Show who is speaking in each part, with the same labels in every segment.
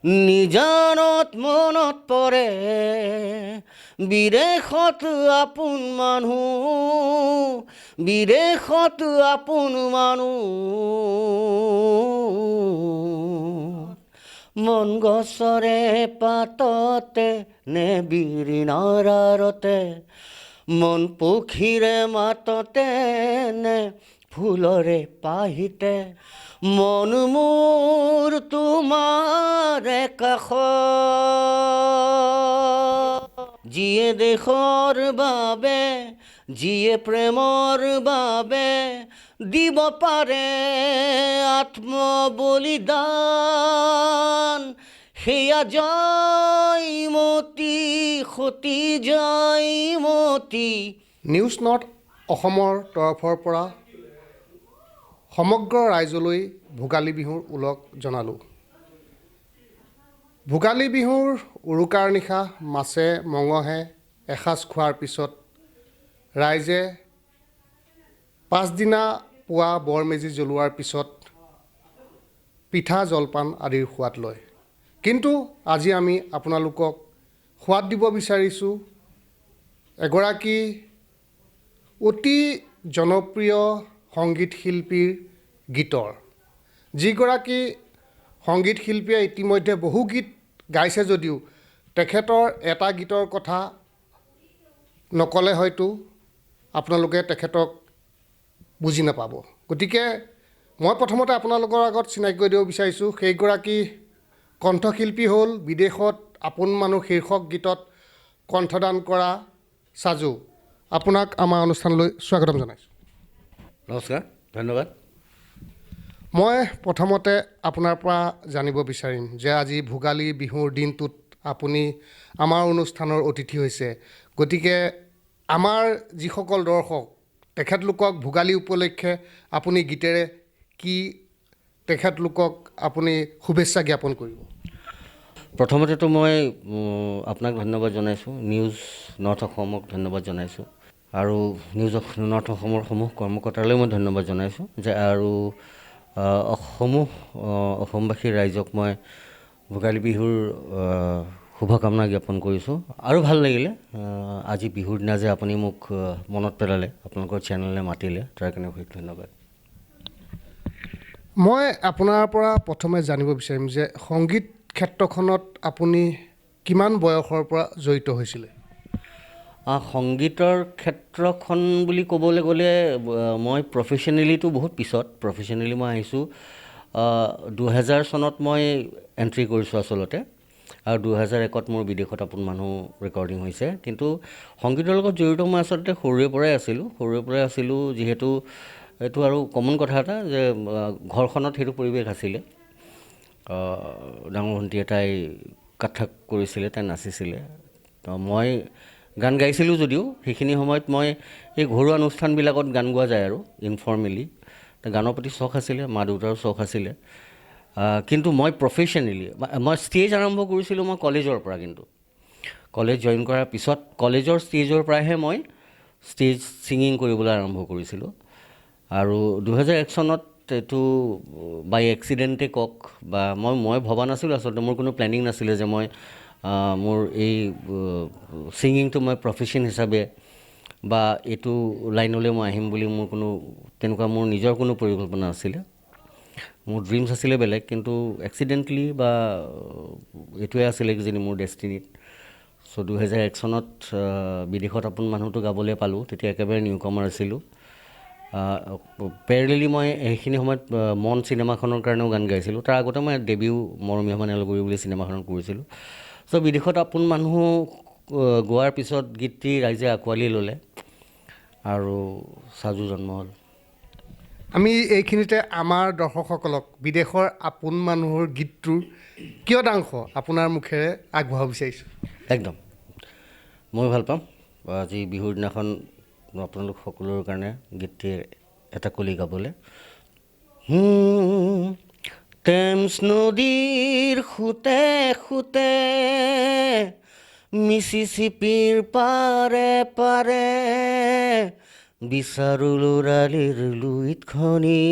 Speaker 1: নিজানত মনত পৰে বিদেশত আপোন মানুহ বিদেশত আপোন মানুহ মন গছৰে পাততে নে বিৰিণাৰ আঁৰতে মন পক্ষীৰে মাততে নে ফুলৰে পাহিতে মন মোৰ তোমাৰ কাষত যিয়ে দেশৰ বাবে যিয়ে প্ৰেমৰ বাবে দিব পাৰে আত্মবলিদান সেয়া জয়মতী সতী জয়মতী।
Speaker 2: নিউজ নৰ্থ অসমৰ তৰফৰ পৰা সমগ্ৰ ৰাইজলৈ ভোগালী বিহুৰ ওলগ জনালোঁ। ভোগালী বিহুৰ উৰুকাৰ নিশা মাছে মঙহে এসাঁজ খোৱাৰ পিছত ৰাইজে পাছদিনা পুৱা বৰমেজি জ্বলোৱাৰ পিছত পিঠা জলপান আদিৰ সোৱাদ লয়। কিন্তু আজি আমি আপোনালোকক সোৱাদ দিব বিচাৰিছোঁ এগৰাকী অতি জনপ্ৰিয় সংগীত শিল্পীৰ গীতৰ, যিগৰাকী সংগীত শিল্পীয়ে ইতিমধ্যে বহু গীত গাইছে যদিও তেখেতৰ এটা গীতৰ কথা নকলে হয়তো আপোনালোকে তেখেতক বুজি নাপাব। গতিকে মই প্ৰথমতে আপোনালোকৰ আগত চিনাকি কৰি দিব বিচাৰিছোঁ সেইগৰাকী কণ্ঠশিল্পী হ'ল বিদেশত আপোন মানুহ শীৰ্ষক গীতত কণ্ঠদান কৰা সাজু। আপোনাক আমাৰ অনুষ্ঠানলৈ স্বাগতম জনাইছোঁ।
Speaker 1: নমস্কাৰ, ধন্যবাদ।
Speaker 2: মই প্ৰথমতে আপোনাৰ পৰা জানিব বিচাৰিম যে আজি ভোগালী বিহুৰ দিনটোত আপুনি আমাৰ অনুষ্ঠানৰ অতিথি হৈছে। গতিকে আমাৰ যিসকল দৰ্শক তেখেতলোকক ভোগালী উপলক্ষে আপুনি গীতেৰে কি তেখেতলোকক আপুনি শুভেচ্ছা জ্ঞাপন কৰিব?
Speaker 1: প্ৰথমতেতো মই আপোনাক ধন্যবাদ জনাইছোঁ, নিউজ নৰ্থ অসমক ধন্যবাদ জনাইছোঁ আৰু নিউজ নৰ্থ অসমৰ সমূহ কৰ্মকৰ্তালৈ মই ধন্যবাদ জনাইছোঁ যে আৰু অসমবাসী ৰাইজক মই ভোগালী বিহুৰ শুভকামনা জ্ঞাপন কৰিছোঁ। আৰু ভাল লাগিলে আজি বিহুৰ দিনা যে আপুনি মোক মনত পেলালে, আপোনালোকৰ চেনেলে মাতিলে, তাৰ কাৰণে অশেষ ধন্যবাদ।
Speaker 2: মই আপোনাৰ পৰা প্ৰথমে জানিব বিচাৰিম যে সংগীত ক্ষেত্ৰখনত আপুনি কিমান বয়সৰ পৰা জড়িত হৈছিলে?
Speaker 1: সংগীতৰ ক্ষেত্ৰখন বুলি ক'বলৈ গ'লে মই প্ৰফেশ্যনেলিটো বহুত পিছত প্ৰফেশ্যনেলি মই আহিছোঁ 2000 চনত মই এণ্ট্ৰি কৰিছোঁ আচলতে, আৰু 2001ত মোৰ বিদেশত আপোন মানুহ ৰেকৰ্ডিং হৈছে। কিন্তু সংগীতৰ লগত জড়িত মই আচলতে সৰুৰে পৰাই আছিলোঁ যিহেতু এইটো আৰু কমন কথা এটা যে ঘৰখনত সেইটো পৰিৱেশ আছিলে। ডাঙৰ ভণ্টি এটাই কাথক কৰিছিলে, তাই নাচিছিলে, তো মই গান গাইছিলোঁ যদিও সেইখিনি সময়ত মই এই ঘৰুৱা অনুষ্ঠানবিলাকত গান গোৱা যায় আৰু ইনফৰ্মেলি। গানৰ প্ৰতি চখ আছিলে, মা দেউতাৰো চখ আছিলে। কিন্তু মই প্ৰফেশ্যনেলি মই ষ্টেজ আৰম্ভ কৰিছিলোঁ মই কলেজৰ পৰা। কিন্তু কলেজ জইন কৰাৰ পিছত কলেজৰ ষ্টেজৰ পৰাহে মই ষ্টেজ ছিংগিং কৰিবলৈ আৰম্ভ কৰিছিলোঁ। আৰু 2001 চনত এইটো বাই এক্সিডেণ্টে কওক বা মই ভবা নাছিলোঁ আচলতে, মোৰ কোনো প্লেনিং নাছিলে যে মই মোৰ এই ছিংগিংটো মই প্ৰফেশ্যন হিচাপে বা এইটো লাইনলৈ মই আহিম বুলি মোৰ কোনো তেনেকুৱা মোৰ নিজৰ কোনো পৰিকল্পনা নাছিলে। মোৰ ড্ৰিমছ আছিলে বেলেগ, কিন্তু এক্সিডেণ্টলি বা এইটোৱে আছিলে কিজানি মোৰ ডেষ্টিনিত। চ' 2001 চনত বিদেশত আপোন মানুহটো গাবলৈ পালোঁ, তেতিয়া একেবাৰে নিউ কমাৰ আছিলোঁ। পেৰেলেলি মই সেইখিনি সময়ত মন চিনেমাখনৰ কাৰণেও গান গাইছিলোঁ। তাৰ আগতে মই ডেবিউ মৰমীয়া মানে লগৰী বুলি চিনেমাখনত কৰিছিলোঁ। চ' বিদেশত আপোন মানুহ গোৱাৰ পিছত গীতটি ৰাইজে আঁকোৱালি ল'লে আৰু সাজু জন্ম হ'ল।
Speaker 2: আমি এইখিনিতে আমাৰ দৰ্শকসকলক বিদেশৰ আপোন মানুহৰ গীতটোৰ কিয়দাংশ আপোনাৰ মুখেৰে আগবঢ়াব বিচাৰিছোঁ।
Speaker 1: একদম মই ভাল পাম আজি বিহুৰ দিনাখন আপোনালোক সকলোৰে কাৰণে গীতটি এটা কলি গাবলৈ। টেমছ নদীৰ সোঁতে সোঁতে মিছিছিপিৰ পাৰে পাৰে বিচাৰো ল'ৰালিৰ লুইত খনি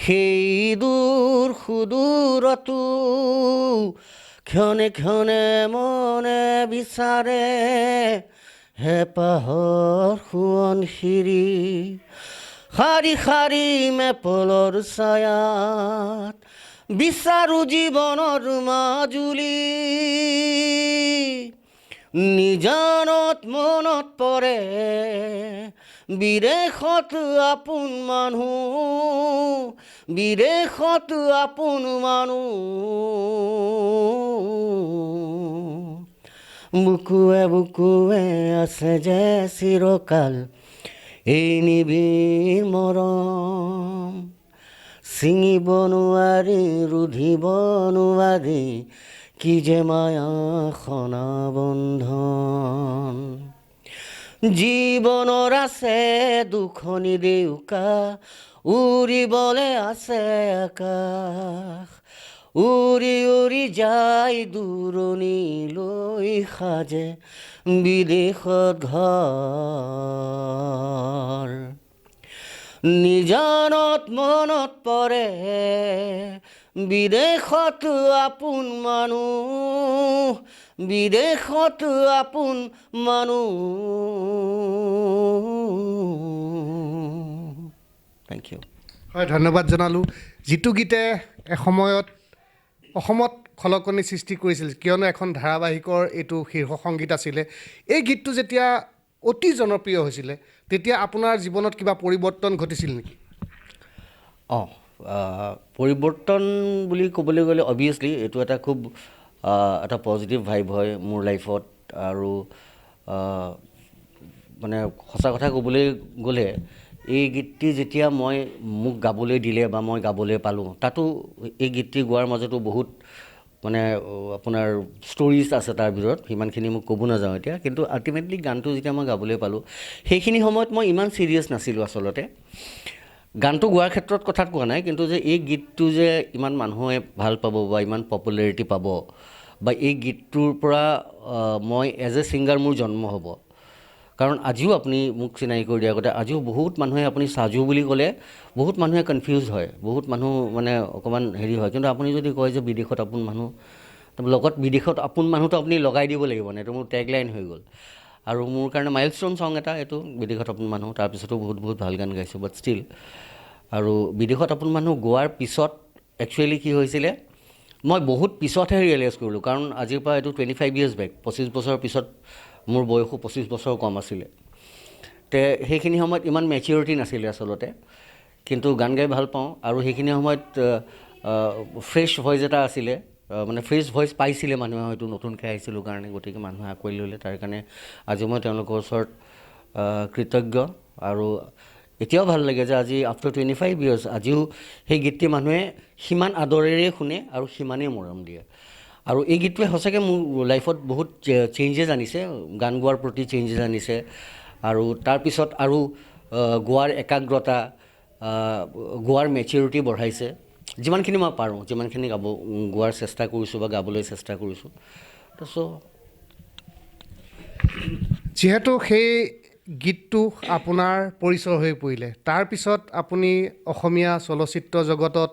Speaker 1: সেই দূৰ সুদূৰতো ক্ষণে ক্ষণে মনে বিচাৰে হেঁপাহৰ সোৱণশিৰি শাৰী শাৰী মেপলৰ ছায়াত বিচাৰো জীৱনৰ মাজুলী নিজানত মনত পৰে বিদেশত আপোন মানুহ বিদেশত আপোন মানুহ বুকুৱে বুকুৱে আছে যে চিৰকাল এই নিবিড় মৰম ছিঙিব নোৱাৰি ৰুধিব নোৱাৰি কি যে মায়া সনা বন্ধন জীৱনৰ আছে দুখনি ডেউকা উৰিবলে আছে আকাশ উৰি উৰি যায় দূৰণিলৈ সাজে বিদেশত ঘৰ নিজানত মনত পৰে বিদেশত আপোন মানুহ বিদেশত আপোন মানুহ থেংক ইউ
Speaker 2: হয় ধন্যবাদ জনালোঁ যিটো গীতে এসময়ত অসমত খলকনি সৃষ্টি কৰিছিল কিয়নো এখন ধাৰাবাহিকৰ এইটো শীৰ্ষ সংগীত আছিলে এই গীতটো যেতিয়া অতি জনপ্ৰিয় হৈছিলে তেতিয়া আপোনাৰ জীৱনত কিবা পৰিৱৰ্তন ঘটিছিল নেকি
Speaker 1: পৰিৱৰ্তন বুলি ক'বলৈ গ'লে অবভিয়াছলি এইটো এটা খুব এটা পজিটিভ ভাইব হয় মোৰ লাইফত আৰু মানে সঁচা কথা ক'বলৈ গ'লে এই গীতটি যেতিয়া মোক গাবলৈ দিলে বা মই গাবলৈ পালোঁ তাতো এই গীতটি গোৱাৰ মাজতো বহুত মানে আপোনাৰ ষ্টৰিজ আছে তাৰ ভিতৰত সিমানখিনি মোক ক'ব নাযাওঁ এতিয়া কিন্তু আল্টিমেটলি গানটো যেতিয়া মই গাবলৈ পালোঁ সেইখিনি সময়ত মই ইমান চিৰিয়াছ নাছিলোঁ আচলতে গানটো গোৱাৰ ক্ষেত্ৰত কথাত কোৱা নাই কিন্তু যে এই গীতটো যে ইমান মানুহে ভাল পাব বা ইমান পপুলাৰিটি পাব বা এই গীতটোৰ পৰা মই এজ এ ছিংগাৰ মোৰ জন্ম হ'ব কাৰণ আজিও আপুনি মোক চিনাকি কৰি দিয়াৰ আগতে আজিও বহুত মানুহে আপুনি সাজু বুলি ক'লে বহুত মানুহে কনফিউজ হয় বহুত মানুহ মানে অকণমান হেৰি হয় কিন্তু আপুনি যদি কয় যে বিদেশত আপোন মানুহ লগত বিদেশত আপোন মানুহটো আপুনি লগাই দিব লাগিব মানে এইটো মোৰ টেগলাইন হৈ গ'ল আৰু মোৰ কাৰণে মাইলষ্ট'ন ছং এটা এইটো বিদেশত আপোন মানুহ তাৰপিছতো বহুত বহুত ভাল গান গাইছোঁ বাট ষ্টিল আৰু বিদেশত আপোন মানুহ গোৱাৰ পিছত একচুৱেলি কি হৈছিলে মই বহুত পিছতহে ৰিয়েলাইজ কৰিলোঁ কাৰণ আজিৰ পৰা এইটো 25 years বেক 25 বছৰৰ পিছত মোৰ বয়সো 25 বছৰ কম আছিলে তে সেইখিনি সময়ত ইমান মেচিউৰিটি নাছিলে আচলতে কিন্তু গান গাই ভাল পাওঁ আৰু সেইখিনি সময়ত ফ্ৰেছ ভইচ এটা আছিলে মানে ফ্ৰেছ ভইচ পাইছিলে মানুহে হয়তো নতুনকৈ আহিছিলোঁ কাৰণে গতিকে মানুহে আঁকোৱালি ল'লে তাৰ কাৰণে আজি মই তেওঁলোকৰ ওচৰত কৃতজ্ঞ আৰু এতিয়াও ভাল লাগে যে আজি আফটাৰ 25 years আজিও সেই গীতটি মানুহে সিমান আদৰেৰে শুনে আৰু সিমানেই মৰম দিয়ে আৰু এই গীতটোৱে সঁচাকৈ মোৰ লাইফত বহুত চেঞ্জেছ আনিছে গান গোৱাৰ প্ৰতি চেঞ্জেছ আনিছে আৰু তাৰপিছত আৰু গোৱাৰ একাগ্ৰতা গোৱাৰ মেচিউৰিটি বঢ়াইছে যিমানখিনি মই পাৰোঁ যিমানখিনি গোৱাৰ চেষ্টা কৰিছোঁ বা গাবলৈ চেষ্টা কৰিছোঁ চ'
Speaker 2: যিহেতু সেই গীতটো আপোনাৰ পৰিচয় হৈ পৰিলে তাৰপিছত আপুনি অসমীয়া চলচ্চিত্ৰ জগতত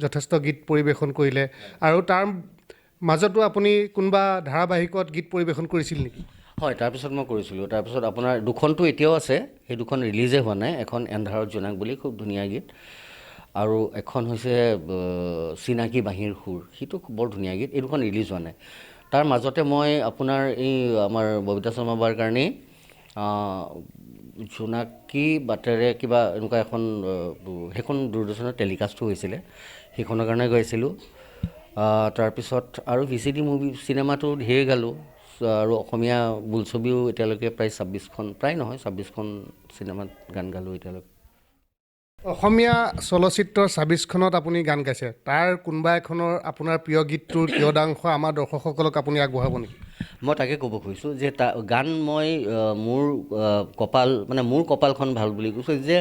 Speaker 2: যথেষ্ট গীত পৰিৱেশন কৰিলে আৰু তাৰ মাজতো আপুনি কোনোবা ধাৰাবাহিকত গীত পৰিৱেশন কৰিছিল নেকি
Speaker 1: হয় তাৰপিছত মই কৰিছিলোঁ তাৰপিছত আপোনাৰ দুখনটো এতিয়াও আছে সেই দুখন ৰিলিজে হোৱা নাই এখন এন্ধাৰত জোনাক বুলি খুব ধুনীয়া গীত আৰু এখন হৈছে চিনাকি বাঁহীৰ সুৰ সেইটো বৰ ধুনীয়া গীত এই দুখন ৰিলিজ হোৱা নাই তাৰ মাজতে মই আপোনাৰ এই আমাৰ ববিতা শৰ্মা বাৰ কাৰণেই জোনাকী বাটেৰে কিবা এনেকুৱা এখন সেইখন দূৰদৰ্শনত টেলিকাষ্টো হৈছিলে সেইখনৰ কাৰণে গাইছিলোঁ তাৰপিছত আৰু VCD মুভি চিনেমাটো ঢেৰ গালোঁ আৰু অসমীয়া বোলছবিও এতিয়ালৈকে প্ৰায় 26খন প্ৰায় নহয় 26খন চিনেমাত গান গালোঁ এতিয়ালৈকে
Speaker 2: অসমীয়া চলচ্চিত্ৰৰ 26খনত আপুনি গান গাইছে তাৰ কোনোবা এখনৰ আপোনাৰ প্ৰিয় গীতটোৰ কিয়দাংশ আমাৰ দৰ্শকসকলক আপুনি আগবঢ়াব নেকি
Speaker 1: মই তাকে ক'ব খুজিছোঁ যে গান মই মোৰ কপালখন ভাল বুলি কৈছোঁ যে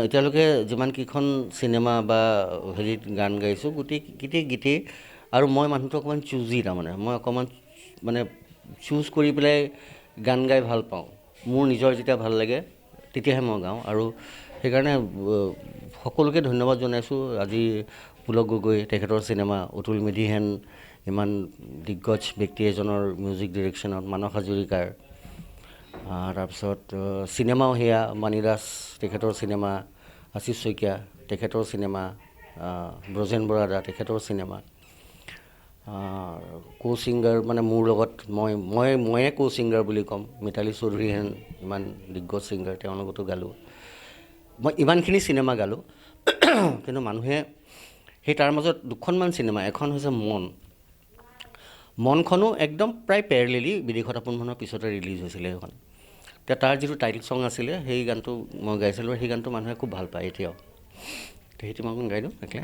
Speaker 1: এতিয়ালৈকে যিমানকেইখন চিনেমা বা হেৰিত গান গাইছোঁ গোটেই গীতেই আৰু মই মানুহটো অকণমান চুজি তাৰমানে মই অকণমান মানে চুজ কৰি পেলাই গান গাই ভাল পাওঁ মোৰ নিজৰ যেতিয়া ভাল লাগে তেতিয়াহে মই গাওঁ আৰু সেইকাৰণে সকলোকে ধন্যবাদ জনাইছোঁ আজি পুলক গগৈ তেখেতৰ চিনেমা অতুল মেধিহেন ইমান দিগ্গজ ব্যক্তি এজনৰ মিউজিক ডিৰেকশ্যনত মানস হাজৰিকাৰ তাৰপিছত চিনেমাও সেয়া মানি দাস তেখেতৰ চিনেমা আশীষ শইকীয়া তেখেতৰ চিনেমা ব্ৰজেন বৰাদা তেখেতৰ চিনেমা কো ছিংগাৰ মানে মোৰ লগত ময়ে কো ছিংগাৰ বুলি ক'ম মিতালী চৌধুৰীহেন ইমান দিগ্গজ ছিংগাৰ তেওঁৰ লগতো গালোঁ মই ইমানখিনি চিনেমা গালোঁ কিন্তু মানুহে সেই তাৰ মাজত দুখনমান চিনেমা এখন হৈছে মনখনো একদম প্ৰায় পেৰেলেলি বিদেশত আপোনজনৰ পিছতে ৰিলিজ হৈছিলে সেইখন এতিয়া তাৰ যিটো টাইটেল ছং আছিলে সেই গানটো মই গাইছিলোঁ সেই গানটো মানুহে খুব ভাল পায় এতিয়াও সেইটো মই গাই দিওঁ তাকে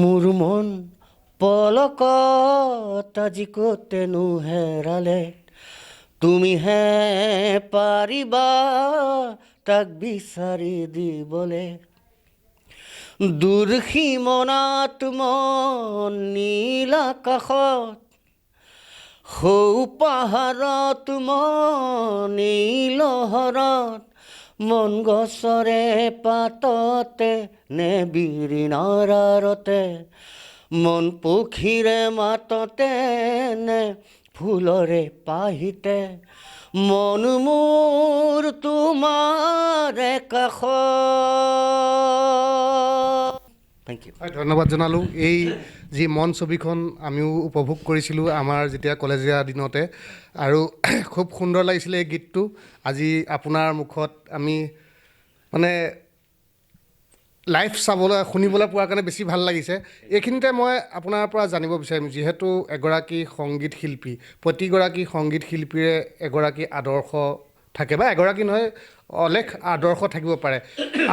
Speaker 1: মোৰ মন পলকত আজি ক'তেনো হেৰালে তুমিহে পাৰিবা তাক বিচাৰি দিবলে দূৰ সীমনাত মন নীল আকাশত সৌ পাহাৰত মন নীলহৰত মন গছৰে পাততে নে বিৰিণাৰ আৰতে মন পক্ষীৰে মাততে নে ফুলৰে পাহিতে মন মোৰ তোমাৰ কাষত থেংক ইউ
Speaker 2: ধন্যবাদ জনালোঁ এই যি মন ছবিখন আমিও উপভোগ কৰিছিলোঁ আমাৰ যেতিয়া কলেজীয়া দিনতে আৰু খুব সুন্দৰ লাগিছিলে এই গীতটো আজি আপোনাৰ মুখত আমি মানে লাইভ শুনিবলৈ পোৱাৰ কাৰণে বেছি ভাল লাগিছে এইখিনিতে মই আপোনাৰ পৰা জানিব বিচাৰিম যিহেতু এগৰাকী সংগীত শিল্পী প্ৰতিগৰাকী সংগীত শিল্পীৰে এগৰাকী আদৰ্শ থাকে বা এগৰাকী নহয় অলেখ আদৰ্শ থাকিব পাৰে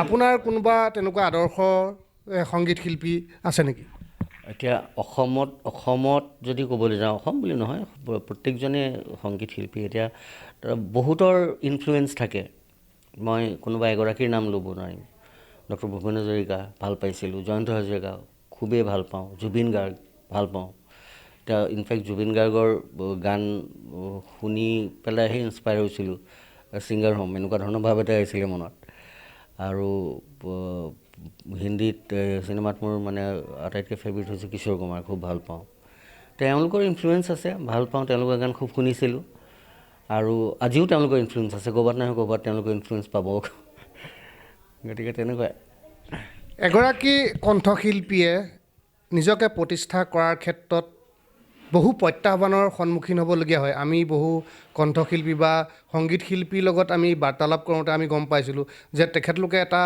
Speaker 2: আপোনাৰ কোনোবা তেনেকুৱা আদৰ্শ সংগীত শিল্পী আছে নেকি
Speaker 1: এতিয়া অসমত যদি ক'বলৈ যাওঁ অসম বুলি নহয় প্ৰত্যেকজনে সংগীত শিল্পী এতিয়া বহুতৰ ইনফ্লুৱেঞ্চ থাকে মই কোনোবা এগৰাকীৰ নাম ল'ব নোৱাৰিম ডক্টৰ ভূপেন হাজৰিকা ভাল পাইছিলোঁ জয়ন্ত হাজৰিকা খুবেই ভাল পাওঁ জুবিন গাৰ্গ ভাল পাওঁ এতিয়া ইনফেক্ট জুবিন গাৰ্গৰ গান শুনি পেলাইহে ইনস্পায়াৰ হৈছিলোঁ ছিংগাৰ হ'ম এনেকুৱা ধৰণৰ ভাৱ এটা আহিছিলে মনত আৰু হিন্দীত চিনেমাত মোৰ মানে আটাইতকৈ ফেভৰেট হৈছে কিশোৰ কুমাৰ খুব ভাল পাওঁ তেওঁলোকৰ ইনফ্লুৱেঞ্চ আছে ভাল পাওঁ তেওঁলোকৰ গান খুব শুনিছিলোঁ আৰু আজিও তেওঁলোকৰ ইনফ্লুৱেঞ্চ আছে ক'ৰবাত নহয় ক'ৰবাত তেওঁলোকৰ ইনফ্লুৱেঞ্চ পাব গতিকে তেনেকুৱাই
Speaker 2: এগৰাকী কণ্ঠশিল্পীয়ে নিজকে প্ৰতিষ্ঠা কৰাৰ ক্ষেত্ৰত বহু প্ৰত্যাহ্বানৰ সন্মুখীন হ'বলগীয়া হয় আমি বহু কণ্ঠশিল্পী বা সংগীত শিল্পীৰ লগত আমি বাৰ্তালাপ কৰোঁতে আমি গম পাইছিলোঁ যে তেখেতলোকে এটা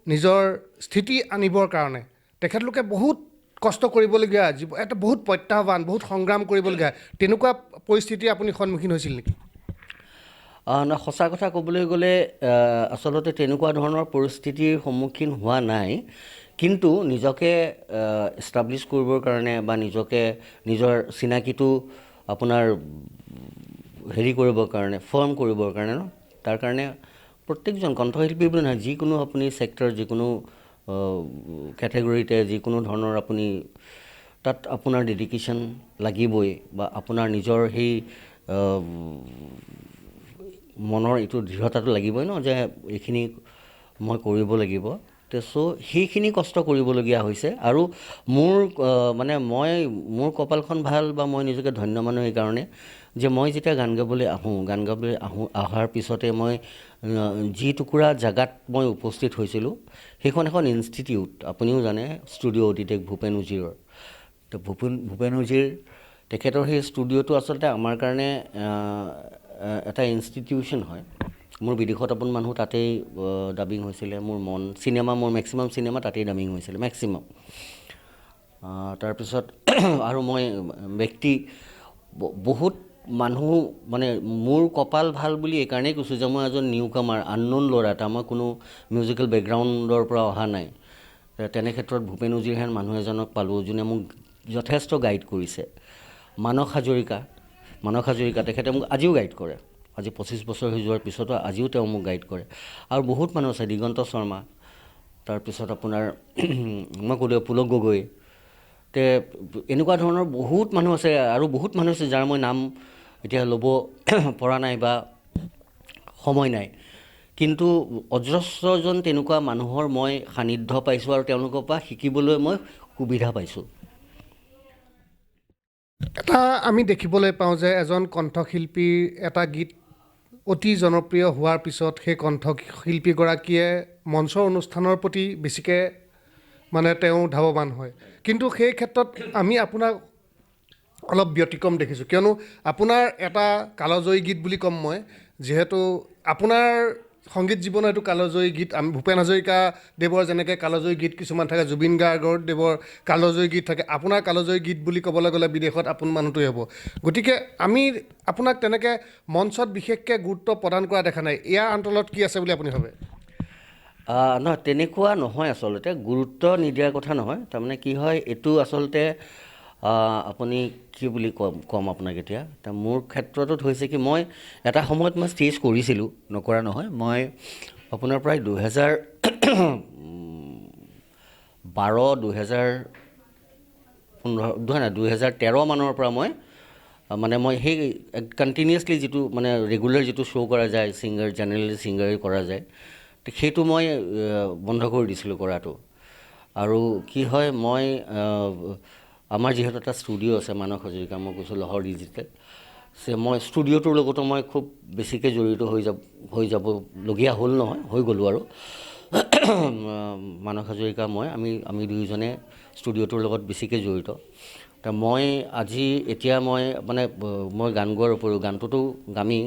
Speaker 2: নিজৰ স্থিতি আনিবৰ কাৰণে তেখেতলোকে বহুত কষ্ট কৰিবলগীয়া এটা বহুত প্ৰত্যাহ্বান বহুত সংগ্ৰাম কৰিবলগীয়া তেনেকুৱা পৰিস্থিতি আপুনি সন্মুখীন হৈছিল নেকি
Speaker 1: সঁচা কথা ক'বলৈ গ'লে আচলতে তেনেকুৱা ধৰণৰ পৰিস্থিতিৰ সন্মুখীন হোৱা নাই কিন্তু নিজকে এষ্টাব্লিছ কৰিবৰ কাৰণে বা নিজকে নিজৰ চিনাকিটো আপোনাৰ হেৰি কৰিবৰ কাৰণে ফৰ্ম কৰিবৰ কাৰণে তাৰ কাৰণে প্ৰত্যেকজন কণ্ঠশিল্পী বুলি নহয় যিকোনো আপুনি ছেক্টৰ যিকোনো কেটেগৰীতে যিকোনো ধৰণৰ আপুনি তাত আপোনাৰ ডেডিকেশ্যন লাগিবই বা আপোনাৰ নিজৰ সেই মনৰ এইটো দৃঢ়তাটো লাগিবই ন যে এইখিনি মই কৰিব লাগিব সেইখিনি কষ্ট কৰিবলগীয়া হৈছে আৰু মোৰ মানে মোৰ কপালখন ভাল বা মই নিজকে ধন্য মানুহ এইকাৰণে যে মই যেতিয়া গান গাবলৈ অহাৰ পিছতে মই যি টুকুৰা জেগাত মই উপস্থিত হৈছিলোঁ সেইখন এখন ইনষ্টিটিউট আপুনিও জানে ষ্টুডিঅ' অতিটেক ভূপেন উজীৰৰ তো ভূপেন উজীৰ তেখেতৰ সেই ষ্টুডিঅ'টো আচলতে আমাৰ কাৰণে এটা ইনষ্টিটিউশ্যন হয় মোৰ বিদেশত আপোন মানুহ তাতেই ডাবিং হৈছিলে মোৰ মেক্সিমাম চিনেমা তাতেই ডাবিং হৈছিলে মেক্সিমাম তাৰপিছত আৰু মই বহুত মানুহ মানে মোৰ কপাল ভাল বুলি এইকাৰণেই কৈছোঁ যে মই এজন নিউ কামাৰ আননোন ল'ৰা এটা মই কোনো মিউজিকেল বেকগ্ৰাউণ্ডৰ পৰা অহা নাই তেনে ক্ষেত্ৰত ভূপেন উজীৰহেন মানুহ এজনক পালোঁ যোনে মোক যথেষ্ট গাইড কৰিছে মানস হাজৰিকা তেখেতে মোক আজিও গাইড কৰে আজি 25 বছৰ হৈ যোৱাৰ পিছতো আজিও তেওঁ মোক গাইড কৰে আৰু বহুত মানুহ আছে দিগন্ত শৰ্মা তাৰপিছত আপোনাৰ মই ক'লোঁ পুলক গগৈ এনেকুৱা ধৰণৰ বহুত মানুহ আছে আৰু বহুত মানুহ আছে যাৰ মই নাম এতিয়া ল'ব পৰা নাই বা সময় নাই কিন্তু অজস্ৰজন তেনেকুৱা মানুহৰ মই সান্নিধ্য পাইছোঁ আৰু তেওঁলোকৰ পৰা শিকিবলৈ মই সুবিধা পাইছোঁ।
Speaker 2: এটা আমি দেখিবলৈ পাওঁ যে এজন কণ্ঠশিল্পীৰ এটা গীত অতি জনপ্ৰিয় হোৱাৰ পিছত সেই কণ্ঠশিল্পীগৰাকীয়ে মঞ্চৰ অনুষ্ঠানৰ প্ৰতি বেছিকৈ মানে তেওঁ ধাৱমান হয়, কিন্তু সেই ক্ষেত্ৰত আমি আপোনাক অলপ ব্যতিক্ৰম দেখিছোঁ, কিয়নো আপোনাৰ এটা কালজয়ী গীত বুলি ক'ম মই, যিহেতু আপোনাৰ সংগীত জীৱনৰ এইটো কালজয়ী গীত। আমি ভূপেন হাজৰিকা দেৱৰ যেনেকৈ কালজয়ী গীত কিছুমান থাকে, জুবিন গাৰ্গৰ দেৱৰ কালজয়ী গীত থাকে, আপোনাৰ কালজয়ী গীত বুলি ক'বলৈ গ'লে বিদেশত আপোন মানুহটোৱে হ'ব। গতিকে আমি আপোনাক তেনেকৈ মঞ্চত বিশেষকৈ গুৰুত্ব প্ৰদান কৰা দেখা নাই। ইয়াৰ অন্তলত কি আছে বুলি আপুনি ভাবে?
Speaker 1: নহয়, তেনেকুৱা নহয়। আচলতে গুৰুত্ব নিদিয়াৰ কথা নহয়। তাৰমানে কি হয়, এইটো আচলতে আপুনি কি বুলি ক'ম আপোনাক এতিয়া। মোৰ ক্ষেত্ৰটোত হৈছে কি, মই এটা সময়ত মই ষ্টেজ কৰিছিলোঁ, নকৰা নহয়। মই আপোনাৰ প্ৰায় 2013 মানৰ পৰা মই সেই কণ্টিনিউৱাছলি যিটো মানে ৰেগুলাৰ যিটো শ্ব' কৰা যায়, জেনেৰেলি ছিংগাৰ কৰা যায়, সেইটো মই বন্ধ কৰি দিছিলোঁ কৰাটো। আৰু কি হয়, মই আমাৰ যিহেতু এটা ষ্টুডিঅ' আছে মানস হাজৰিকা, মই কৈছোঁ লহৰ ডিজিটেল, মই ষ্টুডিঅ'টোৰ লগতো মই খুব বেছিকৈ জড়িত হৈ যাবলগীয়া হ'ল নহয়, হৈ গ'লোঁ আৰু মানস হাজৰিকা আমি দুয়োজনে ষ্টুডিঅ'টোৰ লগত বেছিকৈ জড়িত। মই এতিয়া মই গান গোৱাৰ উপৰিও গানটোতো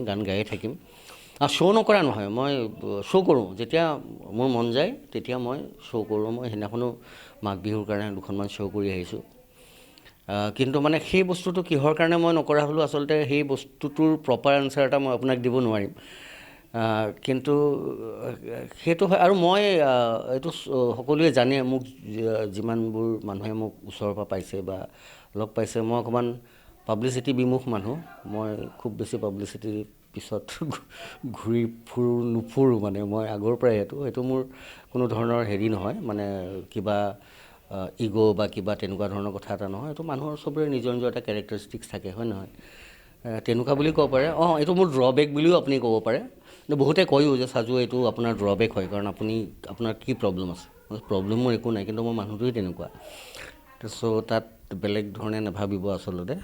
Speaker 1: গান গায়ে থাকিম। শ্ব' নকৰা নহয়, মই শ্ব' কৰোঁ। যেতিয়া মোৰ মন যায় তেতিয়া মই শ্ব' কৰোঁ। মই সেইদিনাখনো মাঘ বিহুৰ কাৰণে 2খনমান শ্ব' কৰি আহিছোঁ। কিন্তু সেই বস্তুটো কিহৰ কাৰণে মই নকৰা হ'লোঁ, আচলতে সেই বস্তুটোৰ প্ৰপাৰ এনচাৰ এটা মই আপোনাক দিব নোৱাৰিম। কিন্তু সেইটো হয়। আৰু মই এইটো সকলোৱে জানে, মোক যিমানবোৰ মানুহে মোক ওচৰৰ পৰা পাইছে বা লগ পাইছে, মই অকণমান পাব্লিচিটি বিমুখ মানুহ। মই খুব বেছি পাব্লিচিটিৰ পিছত ঘূৰি নুফুৰোঁ। মই আগৰ পৰাই সেইটো মোৰ কোনো ধৰণৰ হেৰি নহয়, কিবা ইগ' বা কিবা তেনেকুৱা ধৰণৰ কথা এটা নহয়। এইটো মানুহৰ চবৰে নিজৰ নিজৰ এটা কেৰেক্টাৰিষ্টিক্স থাকে, হয় নহয়? তেনেকুৱা বুলি ক'ব পাৰে। এইটো মোৰ ড্ৰবেক বুলিও আপুনি ক'ব পাৰে। বহুতে কয়ও যে সাজু এইটো আপোনাৰ ড্ৰবেক হয়, কাৰণ আপোনাৰ কি প্ৰব্লেম আছে? প্ৰব্লেম মোৰ একো নাই, কিন্তু মই মানুহটোৱেই তেনেকুৱা। চ' তাত বেলেগ ধৰণে নাভাবিব আচলতে।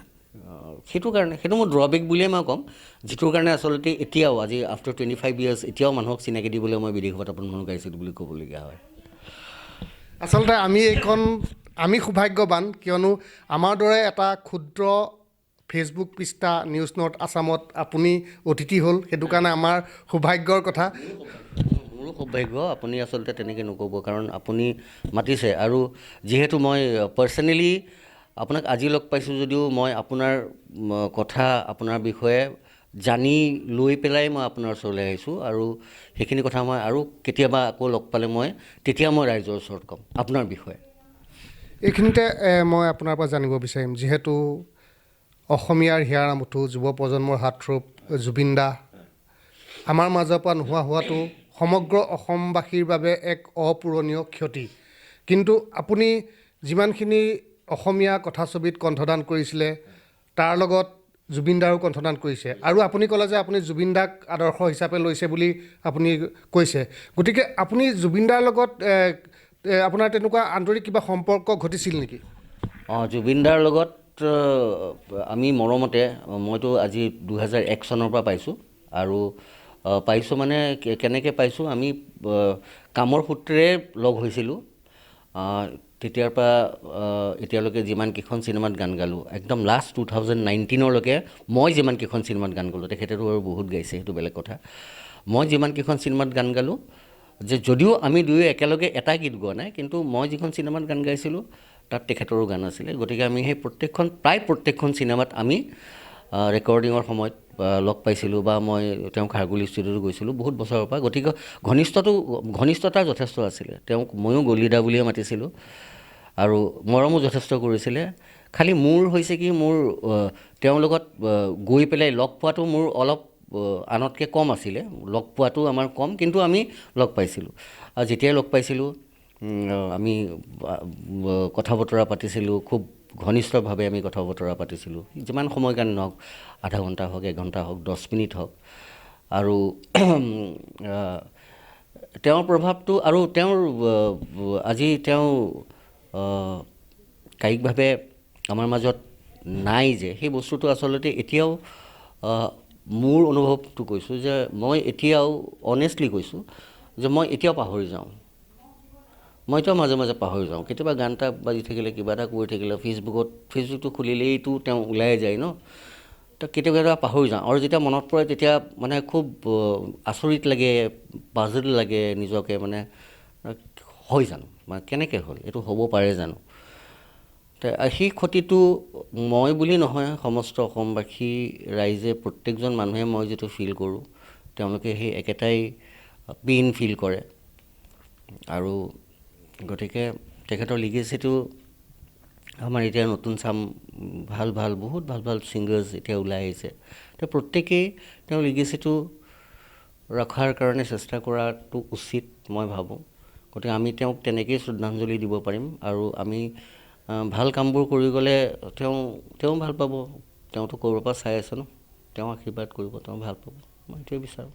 Speaker 1: সেইটো মোৰ ড্ৰবেক বুলিয়ে মই ক'ম, যিটোৰ কাৰণে আচলতে এতিয়াও আজি আফটাৰ 25 years এতিয়াও মানুহক চিনাকি দিবলৈ মই বিদেশত আপোন মানুহ গাইছিলোঁ বুলি ক'বলগীয়া হয়।
Speaker 2: আচলতে আমি সৌভাগ্যৱান, কিয়নো আমাৰ দৰে এটা ক্ষুদ্ৰ ফেচবুক পৃষ্ঠা নিউজ নৰ্থ আছামত আপুনি অতিথি হ'ল, সেইটো কাৰণে আমাৰ সৌভাগ্যৰ কথা।
Speaker 1: মোৰো সৌভাগ্য। আপুনি আচলতে তেনেকৈ নক'ব, কাৰণ আপুনি মাতিছে। আৰু যিহেতু মই পাৰ্চনেলি আপোনাক আজি লগ পাইছোঁ যদিও মই আপোনাৰ কথা, আপোনাৰ বিষয়ে জানি লৈ পেলাই মই আপোনাৰ ওচৰলৈ আহিছোঁ। আৰু সেইখিনি কথা মই আৰু কেতিয়াবা আকৌ লগ পালে তেতিয়া মই ৰাইজৰ ওচৰত ক'ম আপোনাৰ বিষয়ে।
Speaker 2: এইখিনিতে মই আপোনাৰ পৰা জানিব বিচাৰিম, যিহেতু অসমীয়াৰ হিয়াৰ আমঠু, যুৱ প্ৰজন্মৰ হাৰ্থৰূপ জুবিন দা আমাৰ মাজৰ পৰা নোহোৱা হোৱাটো সমগ্ৰ অসমবাসীৰ বাবে এক অপূৰণীয় ক্ষতি। কিন্তু আপুনি যিমানখিনি অসমীয়া কথাছবিত কণ্ঠদান কৰিছিলে, তাৰ লগত জুবিন দাৰো কণ্ঠদান কৰিছে। আৰু আপুনি ক'লে যে আপুনি জুবিন দাক আদৰ্শ হিচাপে লৈছে বুলি আপুনি কৈছে। গতিকে আপুনি জুবিন দাৰ লগত আপোনাৰ তেনেকুৱা আন্তৰিক কিবা সম্পৰ্ক ঘটিছিল নেকি?
Speaker 1: জুবিন দাৰ লগত আমি মৰমতে, মইতো আজি 2001 চনৰ পৰা পাইছোঁ। আৰু পাইছোঁ কেনেকৈ পাইছোঁ, আমি কামৰ সূত্ৰে লগ হৈছিলোঁ। তেতিয়াৰ পৰা এতিয়ালৈকে যিমানকেইখন চিনেমাত গান গালোঁ, একদম লাষ্ট 2019লৈকে মই যিমানকেইখন চিনেমাত গান গালোঁ, তেখেতেতো আৰু বহুত গাইছে, সেইটো বেলেগ কথা। মই যিমানকেইখন চিনেমাত গান গালোঁ, যদিও আমি দুয়ো একেলগে এটা গীত গোৱা নাই, কিন্তু মই যিখন চিনেমাত গান গাইছিলোঁ তাত তেখেতৰো গান আছিলে। গতিকে আমি সেই প্ৰায় প্ৰত্যেকখন চিনেমাত আমি ৰেকৰ্ডিঙৰ সময়ত লগ পাইছিলোঁ, বা মই তেওঁ খাৰগুলি ষ্টুডিঅ'তো গৈছিলোঁ বহুত বছৰৰ পৰা। গতিকে ঘনিষ্ঠতা যথেষ্ট আছিলে। ময়ো গলিদা বুলিয়ে মাতিছিলোঁ, আৰু মৰমো যথেষ্ট কৰিছিলে। খালি মোৰ হৈছে কি, তেওঁৰ লগত গৈ পেলাই লগ পোৱাটো মোৰ অলপ আনতকৈ কম আছিলে। লগ পোৱাটো আমাৰ কম, কিন্তু আমি লগ পাইছিলোঁ। আৰু যেতিয়াই লগ পাইছিলোঁ আমি কথা বতৰা পাতিছিলোঁ, খুব ঘনিষ্ঠভাৱে আমি কথা বতৰা পাতিছিলোঁ। যিমান সময় কাৰণে নহওক, আধা ঘণ্টা হওক, 1 ঘণ্টা হওক, 10 মিনিট হওক। আৰু তেওঁৰ প্ৰভাৱটো আৰু তেওঁৰ আজি তেওঁ কায়িকভাৱে আমাৰ মাজত নাই যে সেই বস্তুটো আচলতে এতিয়াও মোৰ অনুভৱটো কৈছোঁ যে মই এতিয়াও অনেষ্টলি কৈছোঁ যে মই এতিয়াও পাহৰি যাওঁ, মই এতিয়াও মাজে মাজে পাহৰি যাওঁ। কেতিয়াবা গান এটা বাজি থাকিলে, কিবা এটা কৰি থাকিলে, ফেচবুকটো খুলিলেইতো তেওঁ ওলাই যায় ন, তো কেতিয়াবা কেতিয়াবা পাহৰি যাওঁ। আৰু যেতিয়া মনত পৰে তেতিয়া মানে খুব আচৰিত লাগে, পাজল লাগে নিজকে, মানে হয় জানো, মানে কেনেকৈ হ'ল, এইটো হ'ব পাৰে জানো। সেই ক্ষতিটো মই বুলি নহয়, সমস্ত অসমবাসী ৰাইজে, প্ৰত্যেকজন মানুহে মই যিটো ফিল কৰোঁ, তেওঁলোকে সেই একেটাই পেইন ফিল কৰে। আৰু গতিকে তেখেতৰ লিগেচিটো আমাৰ এতিয়া নতুন চাম বহুত ভাল ছিংগাৰ্ছ এতিয়া ওলাই আহিছে, তো প্ৰত্যেকেই তেওঁৰ লিগেচিটো ৰখাৰ কাৰণে চেষ্টা কৰাটো উচিত মই ভাবোঁ। গতিকে আমি তেওঁক তেনেকেই শ্ৰদ্ধাঞ্জলি দিব পাৰিম। আৰু আমি ভাল কামবোৰ কৰি গ'লে তেওঁ ভাল পাব। তেওঁতো ক'ৰবাৰ পৰা চাই আছে ন, তেওঁ আশীৰ্বাদ কৰিব, তেওঁ ভাল পাব, মই এইটোৱে বিচাৰোঁ।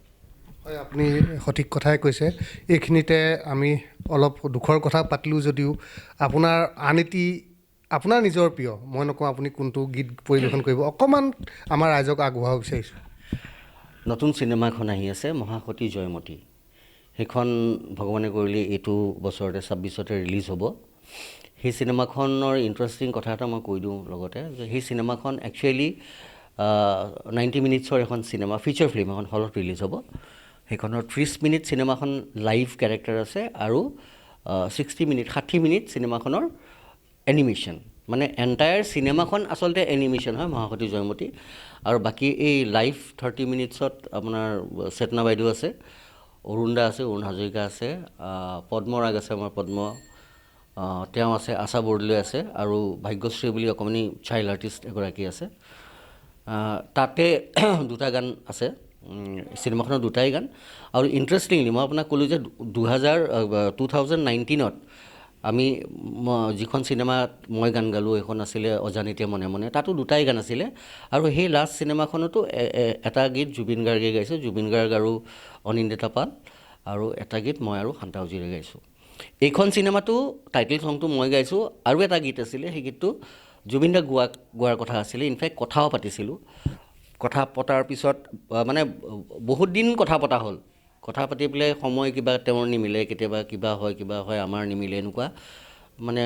Speaker 2: হয়, আপুনি সঠিক কথাই কৈছে। এইখিনিতে আমি অলপ দুখৰ কথা পাতিলোঁ যদিও আপোনাৰ আন এটি, আপোনাৰ নিজৰ প্ৰিয়, মই নকওঁ আপুনি কোনটো গীত পৰিৱেশন কৰিব, অকণমান আমাৰ ৰাইজক আগবঢ়াব বিচাৰিছোঁ।
Speaker 1: নতুন চিনেমা এখন আহি আছে, মহাসতী জয়মতী। সেইখন ভগৱানে কৰিলে এইটো বছৰতে 26তে ৰিলিজ হ'ব। সেই চিনেমাখনৰ ইণ্টাৰেষ্টিং কথা এটা মই কৈ দিওঁ লগতে, যে সেই চিনেমাখন একচুৱেলি 90 মিনিটছৰ এখন চিনেমা, ফিচাৰ ফিল্ম, এখন হলত ৰিলিজ হ'ব। সেইখনৰ 30 মিনিট চিনেমাখন লাইভ কেৰেক্টাৰ আছে, আৰু 60 মিনিট চিনেমাখনৰ এনিমেশ্যন, মানে এণ্টায়াৰ চিনেমাখন আচলতে এনিমেশ্যন হয়, মহাসতী জয়মতী। আৰু বাকী এই লাইভ 30 মিনিটছত আপোনাৰ চেতনা বাইদেউ আছে, অৰুণ দা আছে, অৰুণ হাজৰিকা আছে, পদ্মৰাগ আছে, আমাৰ পদ্ম, তেওঁ আছে, আশা বৰদলৈ আছে, আৰু ভাগ্যশ্ৰী বুলি অকণমানি চাইল্ড আৰ্টিষ্ট এগৰাকী আছে। তাতে দুটা গান আছে, চিনেমাখনৰ দুটাই গান। আৰু ইণ্টাৰেষ্টিংলি মই আপোনাক ক'লোঁ যে 2019ত আমি যিখন চিনেমাত মই গান গালোঁ, এইখন আছিলে অজানিতে মনে মনে, তাতো দুটাই গান আছিলে। আৰু সেই লাষ্ট চিনেমাখনতো এটা গীত জুবিন গাৰ্গে গাইছে, জুবিন গাৰ্গ আৰু অনিন্দিতা পাল, আৰু এটা গীত মই আৰু শান্তা উজীৰে গাইছোঁ। এইখন চিনেমাটো টাইটেল ছংটো মই গাইছোঁ, আৰু এটা গীত আছিলে, সেই গীতটো জুবিন দা গোৱাৰ কথা আছিলে। ইনফেক্ট কথাও পাতিছিলোঁ। কথা পতাৰ পিছত মানে বহুত দিন কথা পতা হ'ল, কথা পাতি পেলাই সময় কিবা তেওঁৰ নিমিলে, কেতিয়াবা কিবা হয় আমাৰ নিমিলে, এনেকুৱা মানে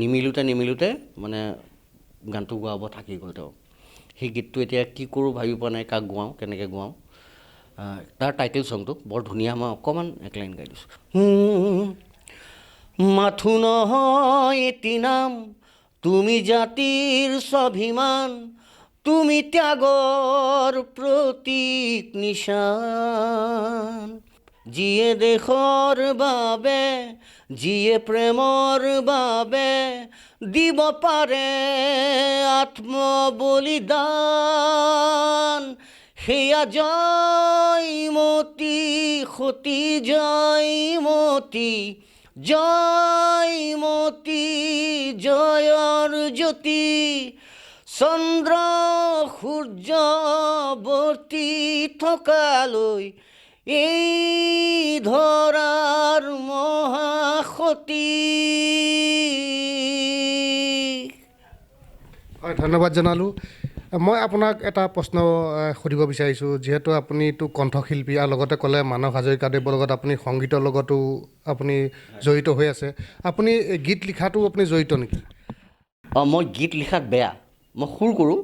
Speaker 1: নিমিলোতে মানে গানটো গোৱাব থাকি গ'ল তেওঁ। সেই গীতটো এতিয়া কি কৰোঁ ভাবি পোৱা নাই, কাক গোৱাওঁ, কেনেকৈ গোৱাওঁ। তাৰ টাইটেল ছংটো বৰ ধুনীয়া, মই অকণমান এক লাইন গাই দিছোঁ। মাথো নহয় এটি নাম, তুমি জাতিৰ স্বাভিমান, তুমি ত্যাগৰ প্ৰতীক নিশান, যিয়ে দেশৰ বাবে, যিয়ে প্ৰেমৰ বাবে দিব পাৰে আত্মবলিদান, সেয়া জয়মতী সতী, জয়মতী জয়মতী, জয়ৰ জ্যোতি, চন্দ্ৰ সূৰ্য বৰ্তি থকালৈ এই ধৰাৰ মহাসতী।
Speaker 2: হয়, ধন্যবাদ জনালোঁ। মই আপোনাক এটা প্ৰশ্ন সুধিব বিচাৰিছোঁ। যিহেতু আপুনিতো কণ্ঠশিল্পী, আৰু লগতে ক'লে মানস হাজৰিকাদেৱৰ লগত আপুনি সংগীতৰ লগতো আপুনি জড়িত হৈ আছে, আপুনি গীত লিখাটো আপুনি জড়িত নেকি?
Speaker 1: মই গীত লিখাত বেয়া, মই সুৰ কৰোঁ।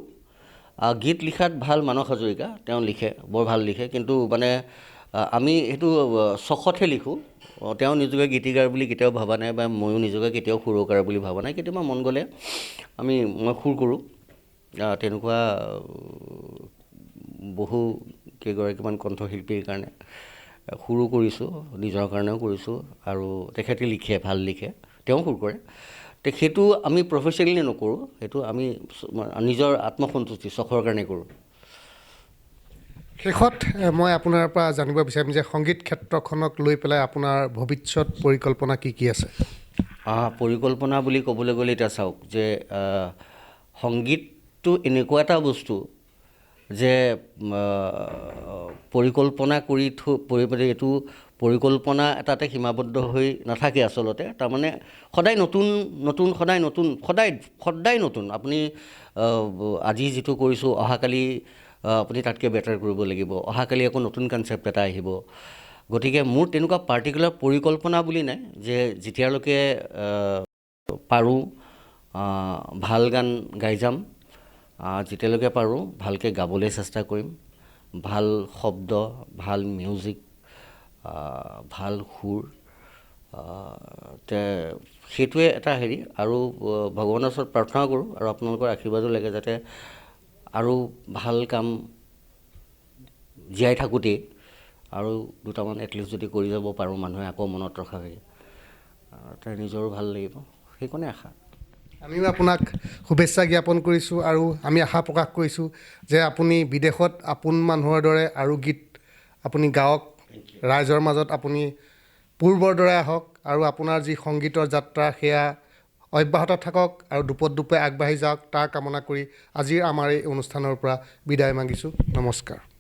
Speaker 1: গীত লিখাত ভাল মানস হাজৰিকা, তেওঁ লিখে, বৰ ভাল লিখে। কিন্তু মানে আমি সেইটো চখতহে লিখোঁ। তেওঁ নিজকে গীতিকাৰ বুলি কেতিয়াও ভবা নাই, বা ময়ো নিজকে কেতিয়াও সুৰকাৰ বুলি ভবা নাই। কেতিয়াবা মন গ'লে মই সুৰ কৰোঁ। তেনেকুৱা বহু কেইগৰাকীমান কণ্ঠশিল্পীৰ কাৰণে সুৰো কৰিছোঁ, নিজৰ কাৰণেও কৰিছোঁ। আৰু তেখেতে লিখে, ভাল লিখে, তেওঁ সুৰ কৰে। সেইটো আমি প্ৰফেচনেলি নকৰোঁ, সেইটো আমি নিজৰ আত্মসন্তুষ্টি, চখৰ কাৰণে কৰোঁ।
Speaker 2: শেষত মই আপোনাৰ পৰা জানিব বিচাৰিম যে সংগীত ক্ষেত্ৰখনক লৈ পেলাই আপোনাৰ ভৱিষ্যত পৰিকল্পনা কি কি আছে?
Speaker 1: পৰিকল্পনা বুলি ক'বলৈ গ'লে এতিয়া চাওক, যে সংগীতটো এনেকুৱা এটা বস্তু যে পৰিকল্পনা কৰি এইটো পৰিকল্পনা এটাতে সীমাবদ্ধ হৈ নাথাকে আচলতে তাৰমানে সদায় নতুন নতুন সদায় নতুন সদায় নতুন আপুনি আজি যিটো কৰিছোঁ অহাকালি আপুনি তাতকৈ বেটাৰ কৰিব লাগিব অহাকালি আকৌ নতুন কনচেপ্ট এটা আহিব গতিকে মোৰ তেনেকুৱা পাৰ্টিকুলাৰ পৰিকল্পনা বুলি নাই যে যেতিয়ালৈকে পাৰোঁ ভাল গান গাই যাম যেতিয়ালৈকে পাৰোঁ ভালকৈ গাবলৈ চেষ্টা কৰিম ভাল শব্দ ভাল মিউজিক ভাল সুৰ সেইটোৱে এটা হেৰি আৰু ভগৱানৰ ওচৰত প্ৰাৰ্থনা কৰোঁ আৰু আপোনালোকৰ আশীৰ্বাদো লাগে যাতে আৰু ভাল কাম জীয়াই থাকোঁতেই আৰু দুটামান এটলিষ্ট যদি কৰি যাব পাৰোঁ মানুহে আকৌ মনত ৰখাকৈ তাৰ নিজৰো ভাল লাগিব সেইকণে আশা
Speaker 2: আমিও আপোনাক শুভেচ্ছা জ্ঞাপন কৰিছোঁ আৰু আমি আশা প্ৰকাশ কৰিছোঁ যে আপুনি বিদেশত আপোন মানুহৰ দৰে আৰু গীত আপুনি গাওক ৰাইজৰ মাজত আপুনি পূৰ্বৰ দৰে আহক আৰু আপোনাৰ যি সংগীতৰ যাত্ৰা সেয়া অব্যাহত থাকক আৰু দুপে আগবাঢ়ি যাওক তাৰ কামনা কৰি আজিৰ আমাৰ এই অনুষ্ঠানৰ পৰা বিদায় মাগিছোঁ নমস্কাৰ